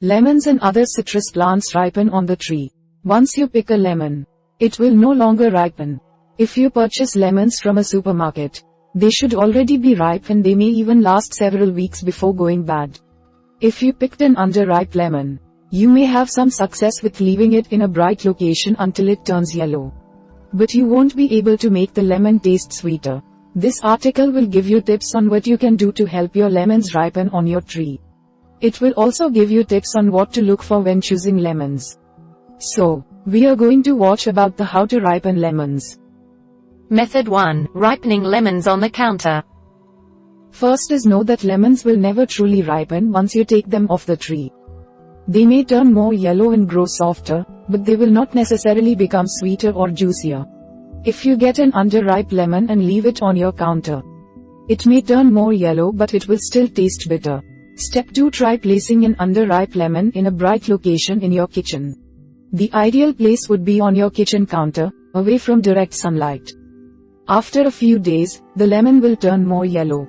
Lemons and other citrus plants ripen on the tree. Once you pick a lemon, it will no longer ripen. If you purchase lemons from a supermarket, they should already be ripe and they may even last several weeks before going bad. If you picked an underripe lemon, you may have some success with leaving it in a bright location until it turns yellow. But you won't be able to make the lemon taste sweeter. This article will give you tips on what you can do to help your lemons ripen on your tree. It will also give you tips on what to look for when choosing lemons. So, we are going to watch about the how to ripen lemons. Method 1. Ripening lemons on the counter. First is know that lemons will never truly ripen once you take them off the tree. They may turn more yellow and grow softer, but they will not necessarily become sweeter or juicier. If you get an underripe lemon and leave it on your counter, it may turn more yellow but it will still taste bitter. Step 2. Try placing an underripe lemon in a bright location in your kitchen. The ideal place would be on your kitchen counter, away from direct sunlight. After a few days, the lemon will turn more yellow.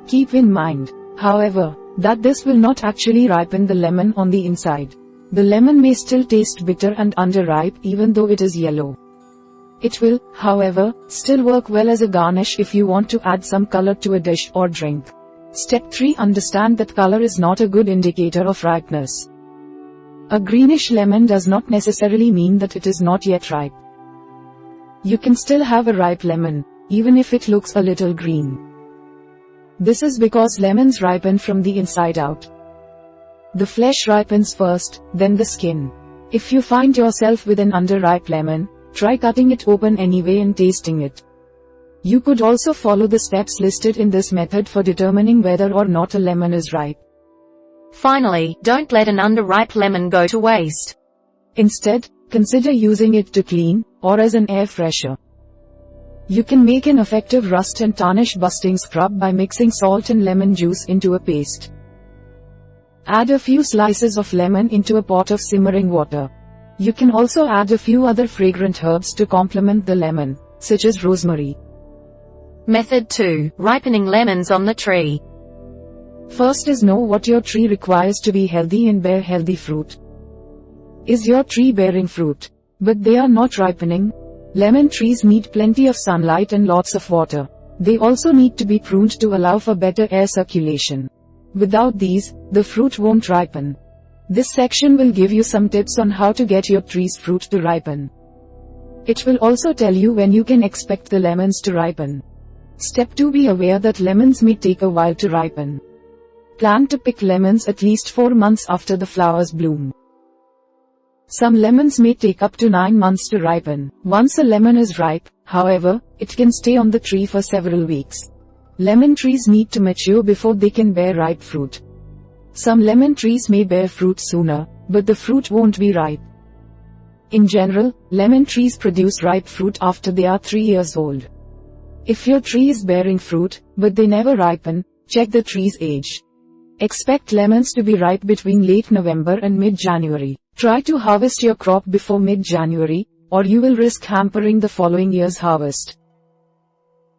Keep in mind, however, that this will not actually ripen the lemon on the inside. The lemon may still taste bitter and underripe even though it is yellow. It will, however, still work well as a garnish if you want to add some color to a dish or drink. Step 3. Understand that color is not a good indicator of ripeness. A greenish lemon does not necessarily mean that it is not yet ripe. You can still have a ripe lemon, even if it looks a little green. This is because lemons ripen from the inside out. The flesh ripens first, then the skin. If you find yourself with an underripe lemon, try cutting it open anyway and tasting it. You could also follow the steps listed in this method for determining whether or not a lemon is ripe. Finally, don't let an underripe lemon go to waste. Instead, consider using it to clean, or as an air freshener. You can make an effective rust and tarnish busting scrub by mixing salt and lemon juice into a paste. Add a few slices of lemon into a pot of simmering water. You can also add a few other fragrant herbs to complement the lemon, such as rosemary. Method 2. Ripening lemons on the tree. First is know what your tree requires to be healthy and bear healthy fruit. Is your tree bearing fruit, but they are not ripening? Lemon trees need plenty of sunlight and lots of water. They also need to be pruned to allow for better air circulation. Without these, the fruit won't ripen. This section will give you some tips on how to get your tree's fruit to ripen. It will also tell you when you can expect the lemons to ripen. Step 2. Be aware that lemons may take a while to ripen. Plan to pick lemons at least 4 months after the flowers bloom. Some lemons may take up to 9 months to ripen. Once a lemon is ripe, however, it can stay on the tree for several weeks. Lemon trees need to mature before they can bear ripe fruit. Some lemon trees may bear fruit sooner, but the fruit won't be ripe. In general, lemon trees produce ripe fruit after they are 3 years old. If your tree is bearing fruit, but they never ripen, check the tree's age. Expect lemons to be ripe between late November and mid-January. Try to harvest your crop before mid-January, or you will risk hampering the following year's harvest.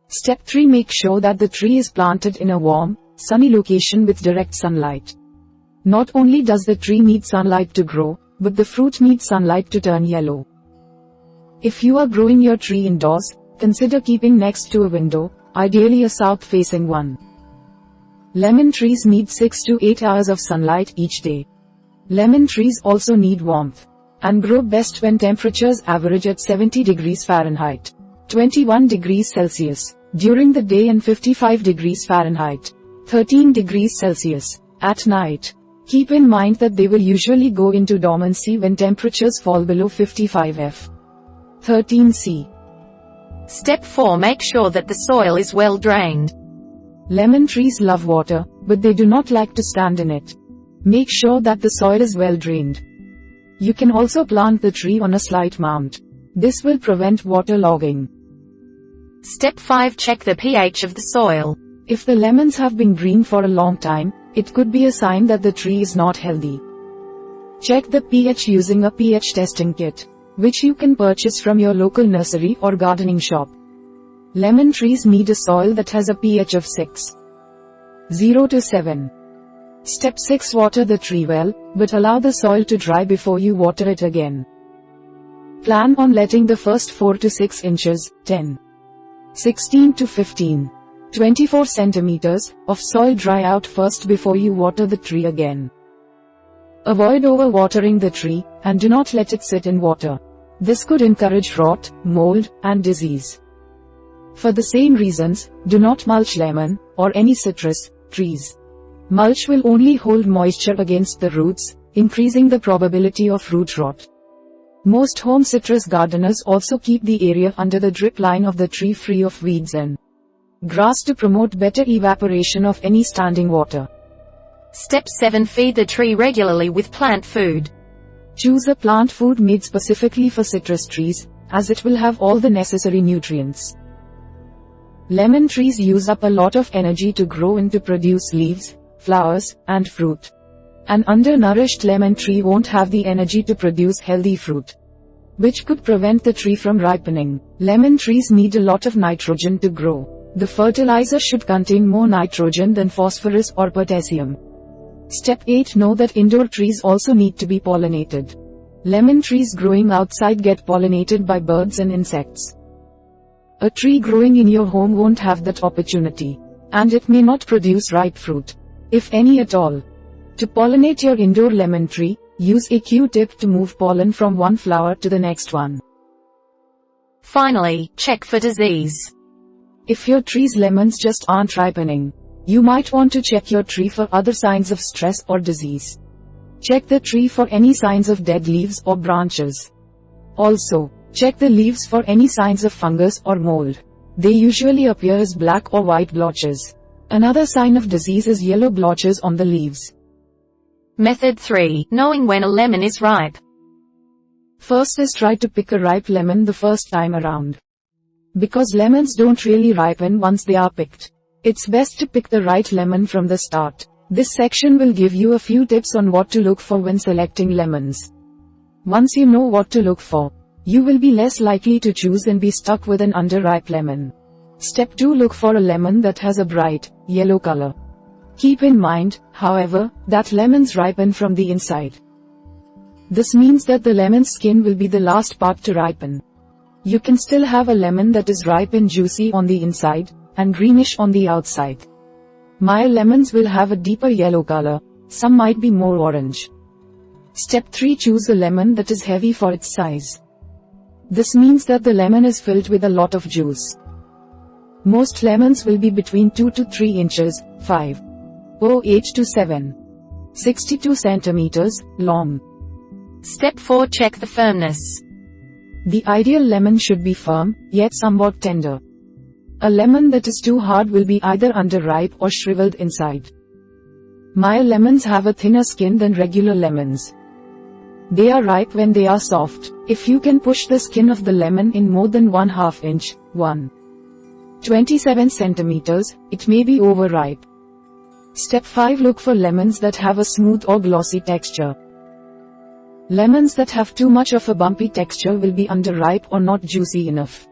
Step 3. Make sure that the tree is planted in a warm, sunny location with direct sunlight. Not only does the tree need sunlight to grow, but the fruit needs sunlight to turn yellow. If you are growing your tree indoors, consider keeping next to a window, ideally a south-facing one. Lemon trees need 6 to 8 hours of sunlight each day. Lemon trees also need warmth, and grow best when temperatures average at 70 degrees Fahrenheit, 21 degrees Celsius, during the day and 55 degrees Fahrenheit, 13 degrees Celsius, at night. Keep in mind that they will usually go into dormancy when temperatures fall below 55 F. 13 C. Step 4. Make sure that the soil is well drained. Lemon trees love water, but they do not like to stand in it. Make sure that the soil is well drained. You can also plant the tree on a slight mound. This will prevent waterlogging. Step 5. Check the pH of the soil. If the lemons have been green for a long time, it could be a sign that the tree is not healthy. Check the pH using a pH testing kit, which you can purchase from your local nursery or gardening shop. Lemon trees need a soil that has a pH of 6.0 to 7. Step 6. Water the tree well, but allow the soil to dry before you water it again. Plan on letting the first 4 to 6 inches, 10, 16 to 15, 24 centimeters, of soil dry out first before you water the tree again. Avoid over-watering the tree, and do not let it sit in water. This could encourage rot, mold, and disease. For the same reasons, do not mulch lemon, or any citrus, trees. Mulch will only hold moisture against the roots, increasing the probability of root rot. Most home citrus gardeners also keep the area under the drip line of the tree free of weeds and grass to promote better evaporation of any standing water. Step 7. Feed the tree regularly with plant food. Choose a plant food made specifically for citrus trees, as it will have all the necessary nutrients. Lemon trees use up a lot of energy to grow and to produce leaves, flowers, and fruit. An undernourished lemon tree won't have the energy to produce healthy fruit, which could prevent the tree from ripening. Lemon trees need a lot of nitrogen to grow. The fertilizer should contain more nitrogen than phosphorus or potassium. Step 8. Know that indoor trees also need to be pollinated. Lemon trees growing outside get pollinated by birds and insects. A tree growing in your home won't have that opportunity, and it may not produce ripe fruit, if any at all. To pollinate your indoor lemon tree, use a Q-tip to move pollen from one flower to the next one. Finally, check for disease. If your tree's lemons just aren't ripening, you might want to check your tree for other signs of stress or disease. Check the tree for any signs of dead leaves or branches. Also, check the leaves for any signs of fungus or mold. They usually appear as black or white blotches. Another sign of disease is yellow blotches on the leaves. Method 3. Knowing when a lemon is ripe. First is try to pick a ripe lemon the first time around. Because lemons don't really ripen once they are picked, it's best to pick the right lemon from the start. This section will give you a few tips on what to look for when selecting lemons. Once you know what to look for, you will be less likely to choose and be stuck with an underripe lemon. Step 2. Look for a lemon that has a bright, yellow color. Keep in mind, however, that lemons ripen from the inside. This means that the lemon's skin will be the last part to ripen. You can still have a lemon that is ripe and juicy on the inside, and greenish on the outside. Mild lemons will have a deeper yellow color, some might be more orange. Step 3. Choose a lemon that is heavy for its size. This means that the lemon is filled with a lot of juice. Most lemons will be between 2 to 3 inches, 5.08 to 7.62 centimeters, long. Step 4. Check the firmness. The ideal lemon should be firm, yet somewhat tender. A lemon that is too hard will be either underripe or shriveled inside. Mild lemons have a thinner skin than regular lemons. They are ripe when they are soft. If you can push the skin of the lemon in more than 1/2 inch, 1.27 centimeters, it may be overripe. Step 5. Look for lemons that have a smooth or glossy texture. Lemons that have too much of a bumpy texture will be underripe or not juicy enough.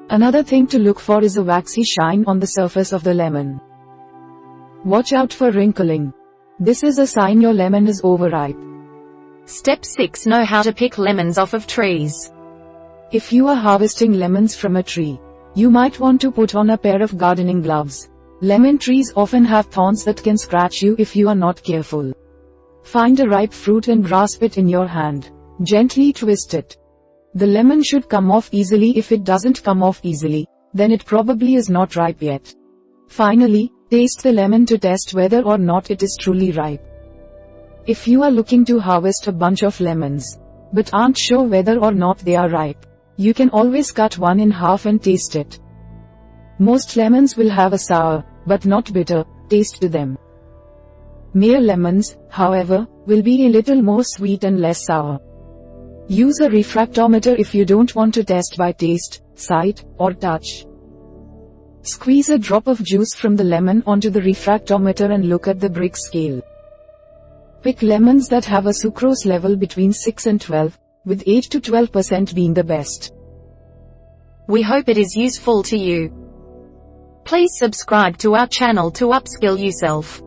Another thing to look for is a waxy shine on the surface of the lemon. Watch out for wrinkling. This is a sign your lemon is overripe. Step 6. Know how to pick lemons off of trees. If you are harvesting lemons from a tree, you might want to put on a pair of gardening gloves. Lemon trees often have thorns that can scratch you if you are not careful. Find a ripe fruit and grasp it in your hand. Gently twist it. The lemon should come off easily. If it doesn't come off easily, then it probably is not ripe yet. Finally, taste the lemon to test whether or not it is truly ripe. If you are looking to harvest a bunch of lemons, but aren't sure whether or not they are ripe, you can always cut one in half and taste it. Most lemons will have a sour, but not bitter, taste to them. Mere lemons, however, will be a little more sweet and less sour. Use a refractometer if you don't want to test by taste, sight, or touch. Squeeze a drop of juice from the lemon onto the refractometer and look at the brick scale. Pick lemons that have a sucrose level between 6 and 12, with 8 to 12% being the best. We hope it is useful to you. Please subscribe to our channel to upskill yourself.